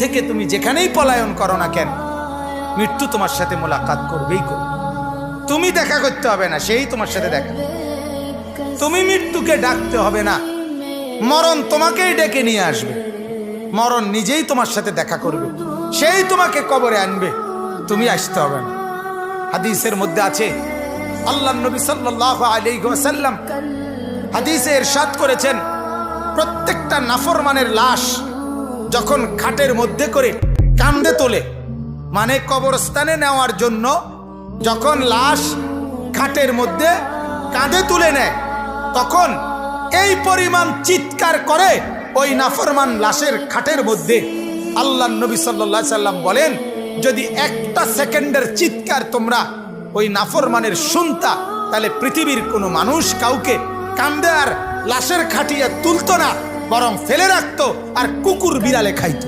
থেকে তুমি যেখানেই পলায়ন করো না কেন, মৃত্যু তোমার সাথে মোলাকাত করবেই করবে। তুমি দেখা করতে হবে না, সেই তোমার সাথে দেখা। তুমি মৃত্যুকে ডাকতে হবে না, মরণ তোমাকেই ডেকে নিয়ে আসবে। মরণ নিজেই তোমার সাথে দেখা করবে, সেই তোমাকে কবরে আনবে, তুমি আসতে হবে না। হাদিসের মধ্যে আছে, আল্লাহ নবী সাল্লাল্লাহু আলাইহি ওয়াসাল্লাম হাদিসে ইরশাদ করেছেন, প্রত্যেকটা নাফরমানের লাশ যখন খাটের মধ্যে করে কাঁধে তোলে, মানে কবরস্থানে নেওয়ার জন্য যখন লাশ খাটের মধ্যে কাঁধে তুলে নেয়, তখন এই পরিমাণ চিৎকার করে ওই নাফরমান লাশের খাটের মধ্যে। আল্লাহ নবী সাল্লাল্লাহু আলাইহি সাল্লাম বলেন, যদি একটা সেকেন্ডের চিৎকার তোমরা ওই নাফরমানের শুনতা, তাহলে পৃথিবীর কোনো মানুষ কাউকে কাঁধে আর লাশের খাটিয়ে তুলতো না, বরং ফেলে রাখতো আর কুকুর বিড়ালে খাইতো।